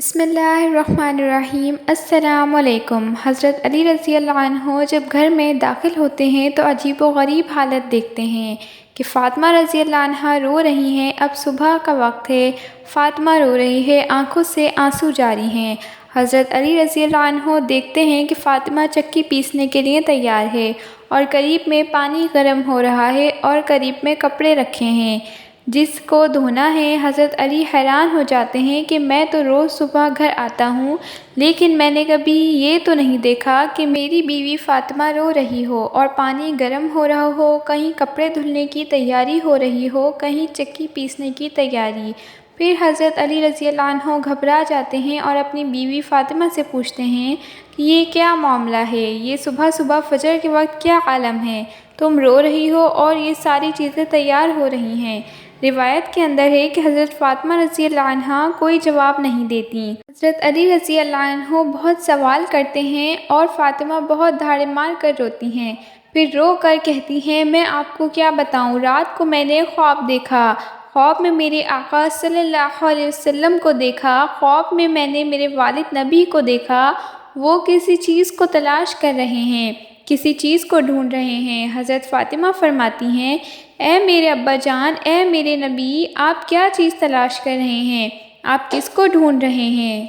بسم اللہ الرحمن الرحیم۔ السلام علیکم۔ حضرت علی رضی اللہ عنہ جب گھر میں داخل ہوتے ہیں تو عجیب و غریب حالت دیکھتے ہیں کہ فاطمہ رضی اللہ عنہ رو رہی ہیں۔ اب صبح کا وقت ہے، فاطمہ رو رہی ہے، آنکھوں سے آنسو جاری ہیں۔ حضرت علی رضی اللہ عنہ دیکھتے ہیں کہ فاطمہ چکی پیسنے کے لیے تیار ہے اور قریب میں پانی گرم ہو رہا ہے اور قریب میں کپڑے رکھے ہیں جس کو دھونا ہے۔ حضرت علی حیران ہو جاتے ہیں کہ میں تو روز صبح گھر آتا ہوں، لیکن میں نے کبھی یہ تو نہیں دیکھا کہ میری بیوی فاطمہ رو رہی ہو اور پانی گرم ہو رہا ہو، کہیں کپڑے دھلنے کی تیاری ہو رہی ہو، کہیں چکی پیسنے کی تیاری۔ پھر حضرت علی رضی اللہ عنہ گھبرا جاتے ہیں اور اپنی بیوی فاطمہ سے پوچھتے ہیں کہ یہ کیا معاملہ ہے، یہ صبح صبح فجر کے وقت کیا عالم ہے، تم رو رہی ہو اور یہ ساری چیزیں تیار ہو رہی ہیں۔ روایت کے اندر ہے کہ حضرت فاطمہ رضی اللہ عنہ کوئی جواب نہیں دیتی۔ حضرت علی رضی اللہ عنہ بہت سوال کرتے ہیں اور فاطمہ بہت دھاڑے مار کر روتی ہیں، پھر رو کر کہتی ہیں میں آپ کو کیا بتاؤں، رات کو میں نے خواب دیکھا، خواب میں میرے آقا صلی اللہ علیہ وسلم کو دیکھا، خواب میں میں نے میرے والد نبی کو دیکھا، وہ کسی چیز کو تلاش کر رہے ہیں، کسی چیز کو ڈھونڈ رہے ہیں۔ حضرت فاطمہ فرماتی ہیں اے میرے ابا جان، اے میرے نبی، آپ کیا چیز تلاش کر رہے ہیں، آپ کس کو ڈھونڈ رہے ہیں؟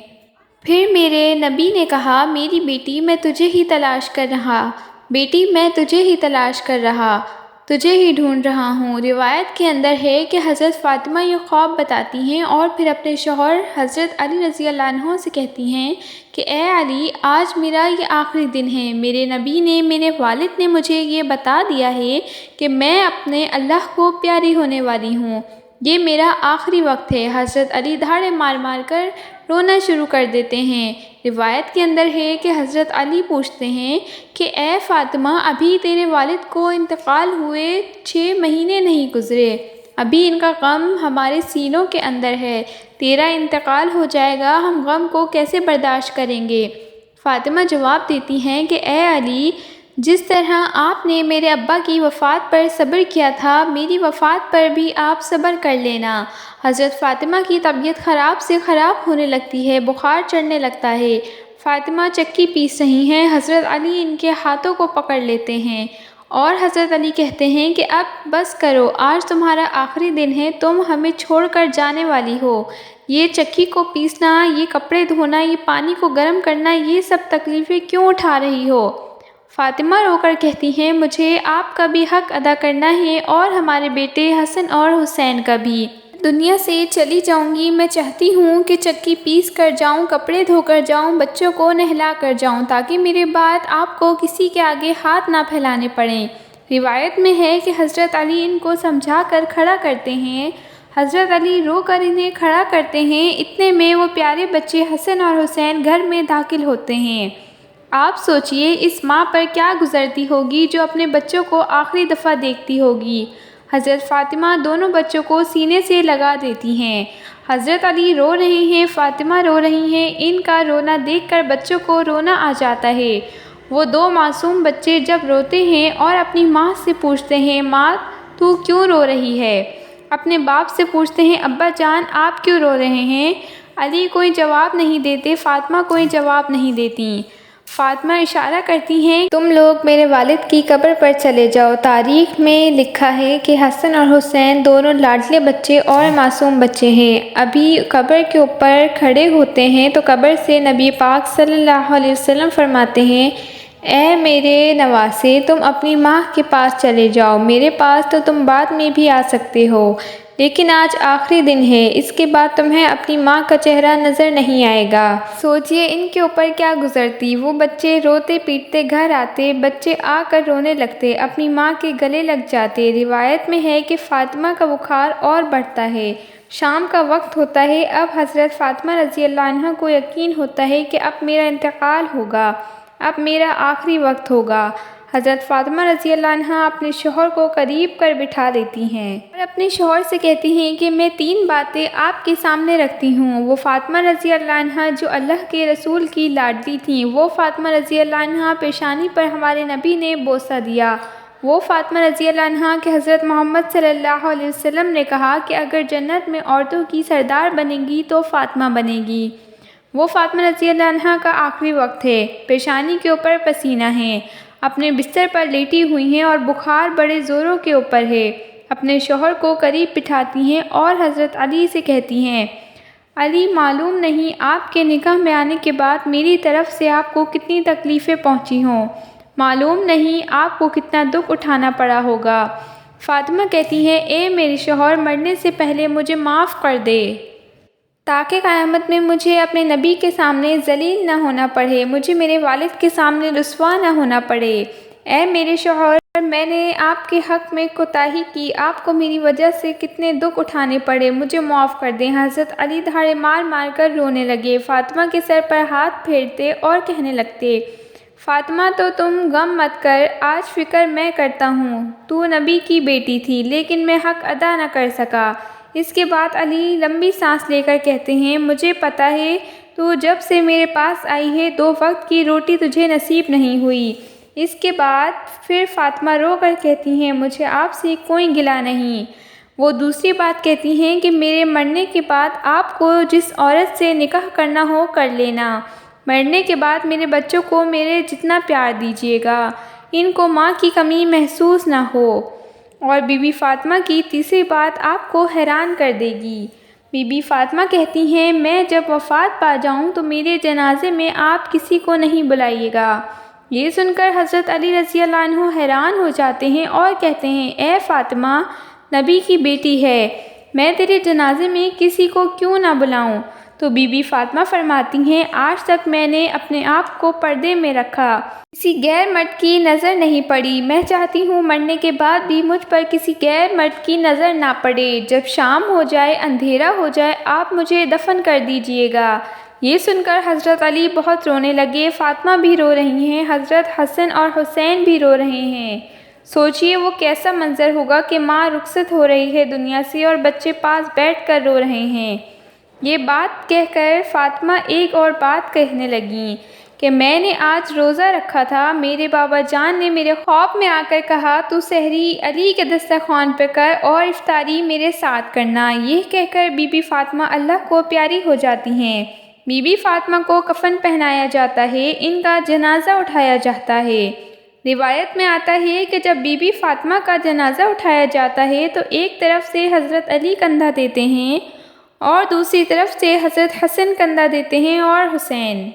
پھر میرے نبی نے کہا میری بیٹی میں تجھے ہی تلاش کر رہا، بیٹی میں تجھے ہی تلاش کر رہا، تجھے ہی ڈھونڈ رہا ہوں۔ روایت کے اندر ہے کہ حضرت فاطمہ یہ خواب بتاتی ہیں اور پھر اپنے شوہر حضرت علی رضی اللہ عنہ سے کہتی ہیں کہ اے علی، آج میرا یہ آخری دن ہے، میرے نبی نے، میرے والد نے مجھے یہ بتا دیا ہے کہ میں اپنے اللہ کو پیاری ہونے والی ہوں، یہ میرا آخری وقت ہے۔ حضرت علی دھاڑے مار مار کر رونا شروع کر دیتے ہیں۔ روایت کے اندر ہے کہ حضرت علی پوچھتے ہیں کہ اے فاطمہ، ابھی تیرے والد کو انتقال ہوئے 6 مہینے نہیں گزرے، ابھی ان کا غم ہمارے سینوں کے اندر ہے، تیرا انتقال ہو جائے گا، ہم غم کو کیسے برداشت کریں گے؟ فاطمہ جواب دیتی ہیں کہ اے علی، جس طرح آپ نے میرے ابا کی وفات پر صبر کیا تھا، میری وفات پر بھی آپ صبر کر لینا۔ حضرت فاطمہ کی طبیعت خراب سے خراب ہونے لگتی ہے، بخار چڑھنے لگتا ہے، فاطمہ چکی پیس رہی ہیں، حضرت علی ان کے ہاتھوں کو پکڑ لیتے ہیں اور حضرت علی کہتے ہیں کہ اب بس کرو، آج تمہارا آخری دن ہے، تم ہمیں چھوڑ کر جانے والی ہو، یہ چکی کو پیسنا، یہ کپڑے دھونا، یہ پانی کو گرم کرنا، یہ سب تکلیفیں کیوں اٹھا رہی ہو؟ فاطمہ رو کر کہتی ہیں مجھے آپ کا بھی حق ادا کرنا ہے اور ہمارے بیٹے حسن اور حسین کا بھی۔ دنیا سے چلی جاؤں گی، میں چاہتی ہوں کہ چکی پیس کر جاؤں، کپڑے دھو کر جاؤں، بچوں کو نہلا کر جاؤں، تاکہ میرے بعد آپ کو کسی کے آگے ہاتھ نہ پھیلانے پڑیں۔ روایت میں ہے کہ حضرت علی ان کو سمجھا کر کھڑا کرتے ہیں، حضرت علی رو کر انہیں کھڑا کرتے ہیں، اتنے میں وہ پیارے بچے حسن اور حسین گھر میں داخل ہوتے ہیں۔ آپ سوچئے اس ماں پر کیا گزرتی ہوگی جو اپنے بچوں کو آخری دفعہ دیکھتی ہوگی۔ حضرت فاطمہ دونوں بچوں کو سینے سے لگا دیتی ہیں۔ حضرت علی رو رہے ہیں، فاطمہ رو رہی ہیں، ان کا رونا دیکھ کر بچوں کو رونا آ جاتا ہے۔ وہ 2 معصوم بچے جب روتے ہیں اور اپنی ماں سے پوچھتے ہیں ماں تو کیوں رو رہی ہے، اپنے باپ سے پوچھتے ہیں ابا جان آپ کیوں رو رہے ہیں، علی کوئی جواب نہیں دیتے، فاطمہ کوئی جواب نہیں دیتی۔ فاطمہ اشارہ کرتی ہیں تم لوگ میرے والد کی قبر پر چلے جاؤ، تاریخ میں لکھا ہے کہ حسن اور حسین دونوں لاڈلے بچے اور معصوم بچے ہیں۔ ابھی قبر کے اوپر کھڑے ہوتے ہیں تو قبر سے نبی پاک صلی اللہ علیہ وسلم فرماتے ہیں اے میرے نواسے، تم اپنی ماں کے پاس چلے جاؤ، میرے پاس تو تم بعد میں بھی آ سکتے ہو، لیکن آج آخری دن ہے، اس کے بعد تمہیں اپنی ماں کا چہرہ نظر نہیں آئے گا۔ سوچئے ان کے اوپر کیا گزرتی، وہ بچے روتے پیٹتے گھر آتے، بچے آ کر رونے لگتے، اپنی ماں کے گلے لگ جاتے۔ روایت میں ہے کہ فاطمہ کا بخار اور بڑھتا ہے، شام کا وقت ہوتا ہے، اب حضرت فاطمہ رضی اللہ عنہ کو یقین ہوتا ہے کہ اب میرا انتقال ہوگا، اب میرا آخری وقت ہوگا۔ حضرت فاطمہ رضی اللہ عنہ اپنے شوہر کو قریب کر بٹھا لیتی ہیں اور اپنے شوہر سے کہتی ہیں کہ میں 3 باتیں آپ کے سامنے رکھتی ہوں۔ وہ فاطمہ رضی اللہ عنہ جو اللہ کے رسول کی لاڈلی تھیں، وہ فاطمہ رضی اللہ عنہ پیشانی پر ہمارے نبی نے بوسہ دیا، وہ فاطمہ رضی اللہ عنہ کہ حضرت محمد صلی اللہ علیہ وسلم نے کہا کہ اگر جنت میں عورتوں کی سردار بنے گی تو فاطمہ بنے گی۔ وہ فاطمہ رضی اللہ عنہا کا آخری وقت ہے، پیشانی کے اوپر پسینہ ہے، اپنے بستر پر لیٹی ہوئی ہیں اور بخار بڑے زوروں کے اوپر ہے، اپنے شوہر کو قریب بٹھاتی ہیں اور حضرت علی سے کہتی ہیں، علی، معلوم نہیں آپ کے نکاح میں آنے کے بعد میری طرف سے آپ کو کتنی تکلیفیں پہنچی ہوں، معلوم نہیں آپ کو کتنا دکھ اٹھانا پڑا ہوگا۔ فاطمہ کہتی ہیں، اے میرے شوہر، مرنے سے پہلے مجھے معاف کر دے تاکہ قیامت میں مجھے اپنے نبی کے سامنے ذلیل نہ ہونا پڑے، مجھے میرے والد کے سامنے رسوا نہ ہونا پڑے۔ اے میرے شوہر، میں نے آپ کے حق میں کوتاہی کی، آپ کو میری وجہ سے کتنے دکھ اٹھانے پڑے، مجھے معاف کر دیں۔ حضرت علی دھاڑے مار مار کر رونے لگے، فاطمہ کے سر پر ہاتھ پھیرتے اور کہنے لگتے، فاطمہ، تو تم غم مت کر، آج فکر میں کرتا ہوں، تو نبی کی بیٹی تھی لیکن میں حق ادا نہ کر سکا۔ اس کے بعد علی لمبی سانس لے کر کہتے ہیں، مجھے پتہ ہے تو جب سے میرے پاس آئی ہے 2 وقت کی روٹی تجھے نصیب نہیں ہوئی۔ اس کے بعد پھر فاطمہ رو کر کہتی ہیں، مجھے آپ سے کوئی گلہ نہیں۔ وہ دوسری بات کہتی ہیں کہ میرے مرنے کے بعد آپ کو جس عورت سے نکاح کرنا ہو کر لینا، مرنے کے بعد میرے بچوں کو میرے جتنا پیار دیجیے گا، ان کو ماں کی کمی محسوس نہ ہو۔ اور بی بی فاطمہ کی تیسری بات آپ کو حیران کر دے گی۔ بی بی فاطمہ کہتی ہیں، میں جب وفات پا جاؤں تو میرے جنازے میں آپ کسی کو نہیں بلائیے گا۔ یہ سن کر حضرت علی رضی اللہ عنہ حیران ہو جاتے ہیں اور کہتے ہیں، اے فاطمہ، نبی کی بیٹی ہے، میں تیرے جنازے میں کسی کو کیوں نہ بلاؤں؟ تو بی بی فاطمہ فرماتی ہیں، آج تک میں نے اپنے آپ کو پردے میں رکھا، کسی غیر مرد کی نظر نہیں پڑی، میں چاہتی ہوں مرنے کے بعد بھی مجھ پر کسی غیر مرد کی نظر نہ پڑے، جب شام ہو جائے، اندھیرا ہو جائے، آپ مجھے دفن کر دیجیے گا۔ یہ سن کر حضرت علی بہت رونے لگے، فاطمہ بھی رو رہی ہیں، حضرت حسن اور حسین بھی رو رہے ہیں۔ سوچئے وہ کیسا منظر ہوگا کہ ماں رخصت ہو رہی ہے دنیا سے اور بچے پاس بیٹھ کر رو رہے ہیں۔ یہ بات کہہ کر فاطمہ ایک اور بات کہنے لگیں کہ میں نے آج روزہ رکھا تھا، میرے بابا جان نے میرے خواب میں آ کر کہا، تو سحری علی کے دسترخوان پہ کر اور افطاری میرے ساتھ کرنا۔ یہ کہہ کر بی بی فاطمہ اللہ کو پیاری ہو جاتی ہیں۔ بی بی فاطمہ کو کفن پہنایا جاتا ہے، ان کا جنازہ اٹھایا جاتا ہے۔ روایت میں آتا ہے کہ جب بی بی فاطمہ کا جنازہ اٹھایا جاتا ہے تو ایک طرف سے حضرت علی کندھا دیتے ہیں اور دوسری طرف سے حضرت حسن کندھا دیتے ہیں اور حسین۔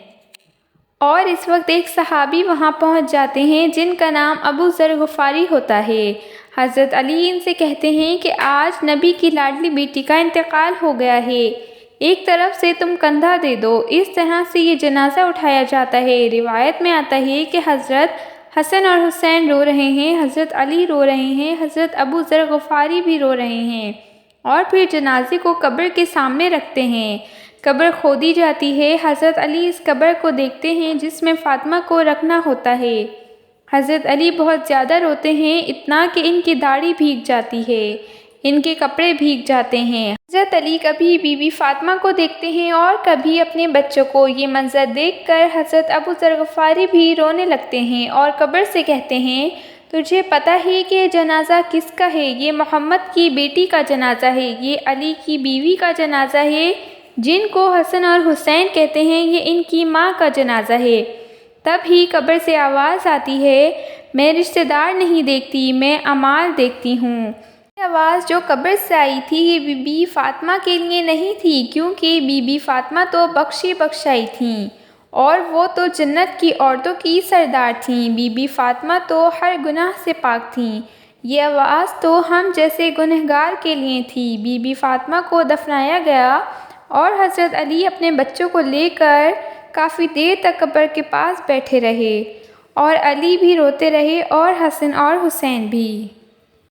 اور اس وقت ایک صحابی وہاں پہنچ جاتے ہیں جن کا نام ابو ذر غفاری ہوتا ہے۔ حضرت علی ان سے کہتے ہیں کہ آج نبی کی لاڈلی بیٹی کا انتقال ہو گیا ہے، ایک طرف سے تم کندھا دے دو۔ اس طرح سے یہ جنازہ اٹھایا جاتا ہے۔ روایت میں آتا ہے کہ حضرت حسن اور حسین رو رہے ہیں، حضرت علی رو رہے ہیں، حضرت ابو ذر غفاری بھی رو رہے ہیں، اور پھر جنازے کو قبر کے سامنے رکھتے ہیں۔ قبر کھودی جاتی ہے، حضرت علی اس قبر کو دیکھتے ہیں جس میں فاطمہ کو رکھنا ہوتا ہے۔ حضرت علی بہت زیادہ روتے ہیں، اتنا کہ ان کی داڑھی بھیگ جاتی ہے، ان کے کپڑے بھیگ جاتے ہیں۔ حضرت علی کبھی بی بی فاطمہ کو دیکھتے ہیں اور کبھی اپنے بچوں کو۔ یہ منظر دیکھ کر حضرت ابو ذر غفاری بھی رونے لگتے ہیں اور قبر سے کہتے ہیں، تجھے پتہ ہے کہ یہ جنازہ کس کا ہے؟ یہ محمد کی بیٹی کا جنازہ ہے، یہ علی کی بیوی کا جنازہ ہے، جن کو حسن اور حسین کہتے ہیں، یہ ان کی ماں کا جنازہ ہے۔ تب ہی قبر سے آواز آتی ہے، میں رشتہ دار نہیں دیکھتی، میں اعمال دیکھتی ہوں۔ یہ آواز جو قبر سے آئی تھی یہ بی بی فاطمہ کے لیے نہیں تھی، کیونکہ بی بی فاطمہ تو بخشی بخشائی تھیں اور وہ تو جنت کی عورتوں کی سردار تھیں۔ بی بی فاطمہ تو ہر گناہ سے پاک تھیں۔ یہ آواز تو ہم جیسے گنہگار کے لیے تھی۔ بی بی فاطمہ کو دفنایا گیا اور حضرت علی اپنے بچوں کو لے کر کافی دیر تک قبر کے پاس بیٹھے رہے اور علی بھی روتے رہے اور حسن اور حسین بھی۔